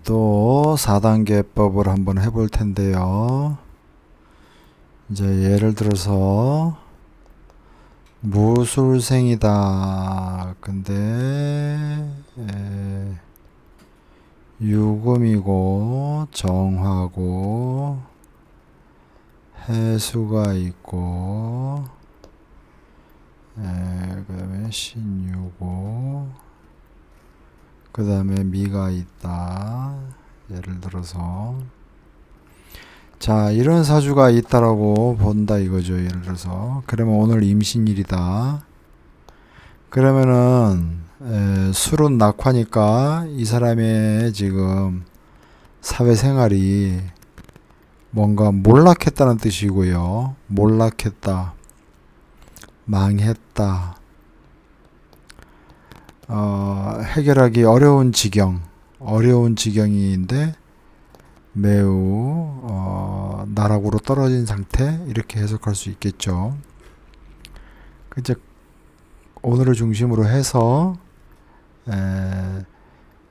또 4단계법을 한번 해볼 텐데요. 이제 예를 들어서 무술생이다. 근데 유금이고 정화고 해수가 있고 그 다음에 신유고 그 다음에 미가 있다. 예를 들어서 자 이런 사주가 있다라고 본다 이거죠. 예를 들어서 그러면 오늘 임신일이다. 그러면은 술은 낙화니까 이 사람의 지금 사회생활이 뭔가 몰락했다는 뜻이고요. 몰락했다, 망했다, 해결하기 어려운 지경인데 매우 나락으로 떨어진 상태 이렇게 해석할 수 있겠죠. 이제 오늘을 중심으로 해서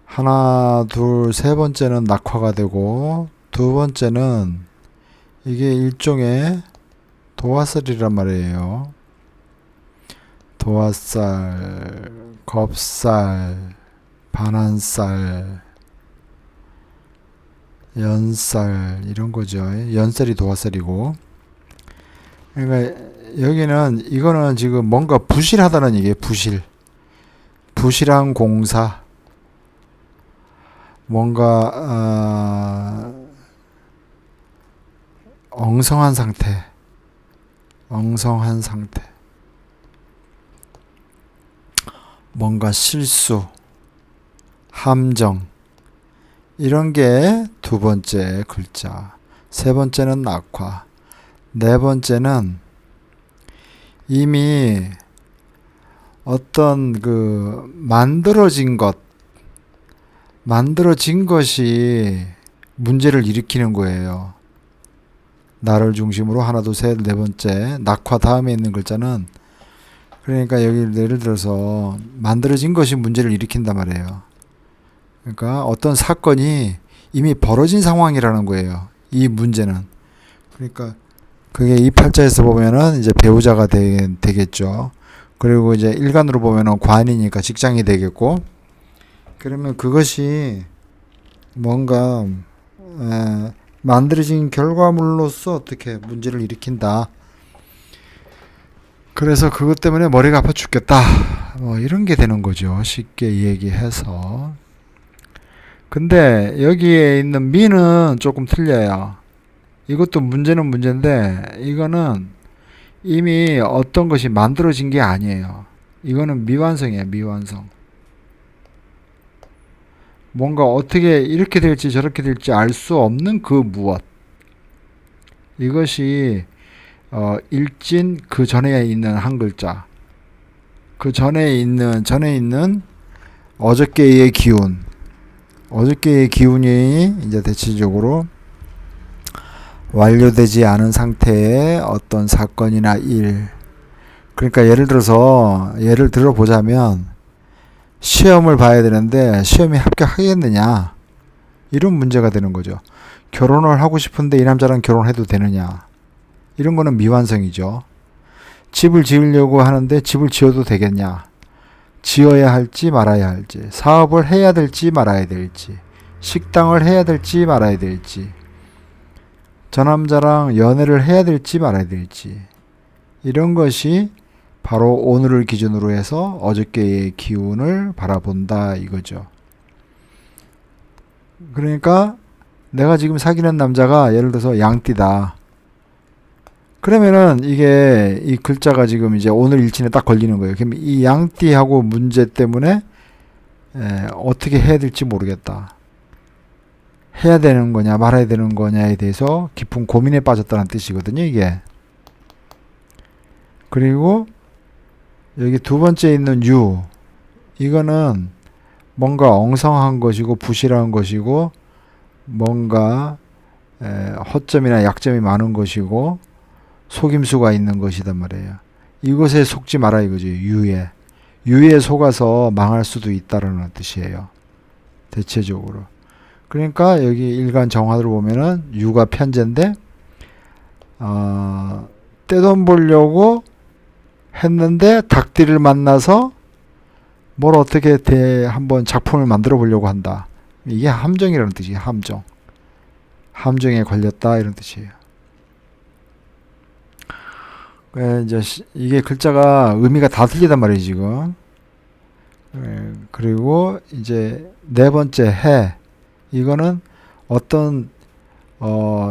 하나, 둘, 세 번째는 낙화가 되고 두 번째는 이게 일종의 도화살이란 말이에요. 도화살, 겁살, 반한살, 연살 이런 거죠. 연살이 도화살이고. 그러니까 여기는 이거는 지금 뭔가 부실하다는 얘기예요. 부실한 공사. 뭔가 엉성한 상태. 뭔가 실수, 함정 이런 게 두 번째 글자. 세 번째는 낙화. 네 번째는 이미 어떤 만들어진 것이 문제를 일으키는 거예요. 나를 중심으로 하나, 둘, 셋, 네 번째 낙화 다음에 있는 글자는 그러니까 여기 예를 들어서 만들어진 것이 문제를 일으킨단 말이에요. 그러니까 어떤 사건이 이미 벌어진 상황이라는 거예요. 이 문제는. 그러니까 그게 이 팔자에서 보면은 이제 배우자가 되겠죠. 그리고 이제 일간으로 보면은 관이니까 직장이 되겠고. 그러면 그것이 뭔가 만들어진 결과물로서 어떻게 문제를 일으킨다. 그래서 그것 때문에 머리가 아파 죽겠다. 뭐 이런 게 되는 거죠. 쉽게 얘기해서. 근데 여기에 있는 미는 조금 틀려요. 이것도 문제는 문제인데 이거는 이미 어떤 것이 만들어진 게 아니에요. 이거는 미완성이에요. 미완성. 뭔가 어떻게 이렇게 될지 저렇게 될지 알 수 없는 그 무엇. 이것이 일진 그 전에 있는 한 글자. 그 전에 있는 어저께의 기운. 어저께의 기운이 이제 대체적으로 완료되지 않은 상태의 어떤 사건이나 일. 그러니까 예를 들어보자면 시험을 봐야 되는데 시험에 합격하겠느냐. 이런 문제가 되는 거죠. 결혼을 하고 싶은데 이 남자랑 결혼해도 되느냐. 이런 거는 미완성이죠. 집을 지으려고 하는데 집을 지어도 되겠냐. 지어야 할지 말아야 할지, 사업을 해야 될지 말아야 될지, 식당을 해야 될지 말아야 될지, 저 남자랑 연애를 해야 될지 말아야 될지, 이런 것이 바로 오늘을 기준으로 해서 어저께의 기운을 바라본다 이거죠. 그러니까 내가 지금 사귀는 남자가 예를 들어서 양띠다. 그러면은 이게 이 글자가 지금 이제 오늘 일진에 딱 걸리는 거예요. 그럼 이 양띠하고 문제 때문에 어떻게 해야 될지 모르겠다. 해야 되는 거냐 말아야 되는 거냐에 대해서 깊은 고민에 빠졌다는 뜻이거든요. 이게. 그리고 여기 두 번째 있는 유. 이거는 뭔가 엉성한 것이고 부실한 것이고 뭔가 허점이나 약점이 많은 것이고 속임수가 있는 것이단 말이에요. 이것에 속지 마라 이거죠. 유에 속아서 망할 수도 있다라는 뜻이에요. 대체적으로. 그러니까 여기 일간 정화를 보면은 유가 편제인데 떼돈 벌려고 했는데 닭띠를 만나서 뭘 어떻게 한번 작품을 만들어 보려고 한다. 이게 함정이라는 뜻이에요. 함정. 함정에 걸렸다 이런 뜻이에요. 이제 이게 글자가 의미가 다 틀리단 말이에요 지금. 그리고 이제 네 번째 해. 이거는 어떤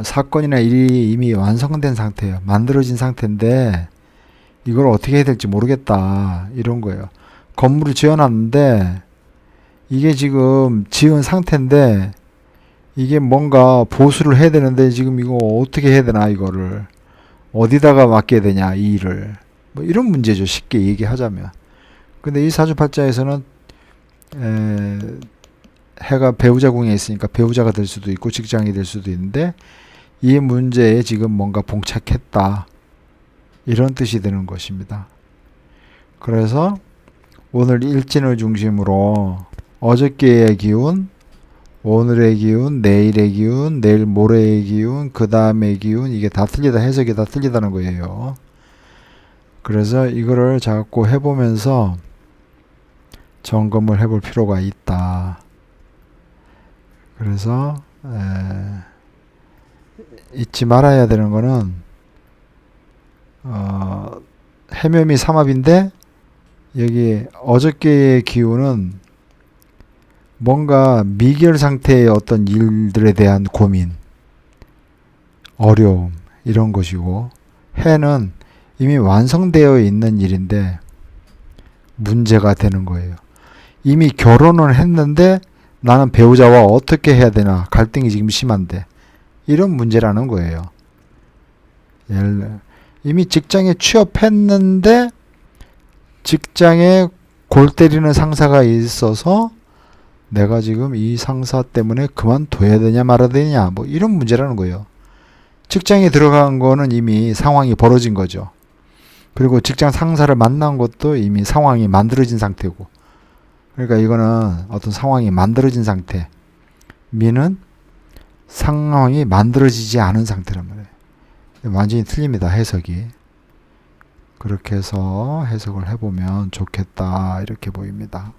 사건이나 일이 이미 완성된 상태예요. 만들어진 상태인데 이걸 어떻게 해야 될지 모르겠다 이런 거예요. 건물을 지어놨는데 이게 지금 지은 상태인데 이게 뭔가 보수를 해야 되는데 지금 이거 어떻게 해야 되나, 이거를 어디다가 맡겨야 되냐 이 일을, 뭐 이런 문제죠 쉽게 얘기하자면. 근데 이 사주팔자에서는 해가 배우자 궁에 있으니까 배우자가 될 수도 있고 직장이 될 수도 있는데 이 문제에 지금 뭔가 봉착했다 이런 뜻이 되는 것입니다. 그래서 오늘 일진을 중심으로 어저께의 기운, 오늘의 기운, 내일의 기운, 내일 모레의 기운, 그 다음의 기운, 이게 다 틀리다, 해석이 다 틀리다는 거예요. 그래서 이거를 자꾸 해보면서 점검을 해볼 필요가 있다. 그래서 잊지 말아야 되는 거는 해묘미 삼합인데 여기 어저께의 기운은 뭔가 미결 상태의 어떤 일들에 대한 고민, 어려움 이런 것이고, 해는 이미 완성되어 있는 일인데 문제가 되는 거예요. 이미 결혼을 했는데 나는 배우자와 어떻게 해야 되나 갈등이 지금 심한데 이런 문제라는 거예요. 예를 들어 이미 직장에 취업했는데 직장에 골 때리는 상사가 있어서 내가 지금 이 상사 때문에 그만둬야 되냐 말아야 되냐 뭐 이런 문제라는 거예요. 직장에 들어간 거는 이미 상황이 벌어진 거죠. 그리고 직장 상사를 만난 것도 이미 상황이 만들어진 상태고, 그러니까 이거는 어떤 상황이 만들어진 상태, 미는 상황이 만들어지지 않은 상태란 말이에요. 완전히 틀립니다, 해석이. 그렇게 해서 해석을 해보면 좋겠다 이렇게 보입니다.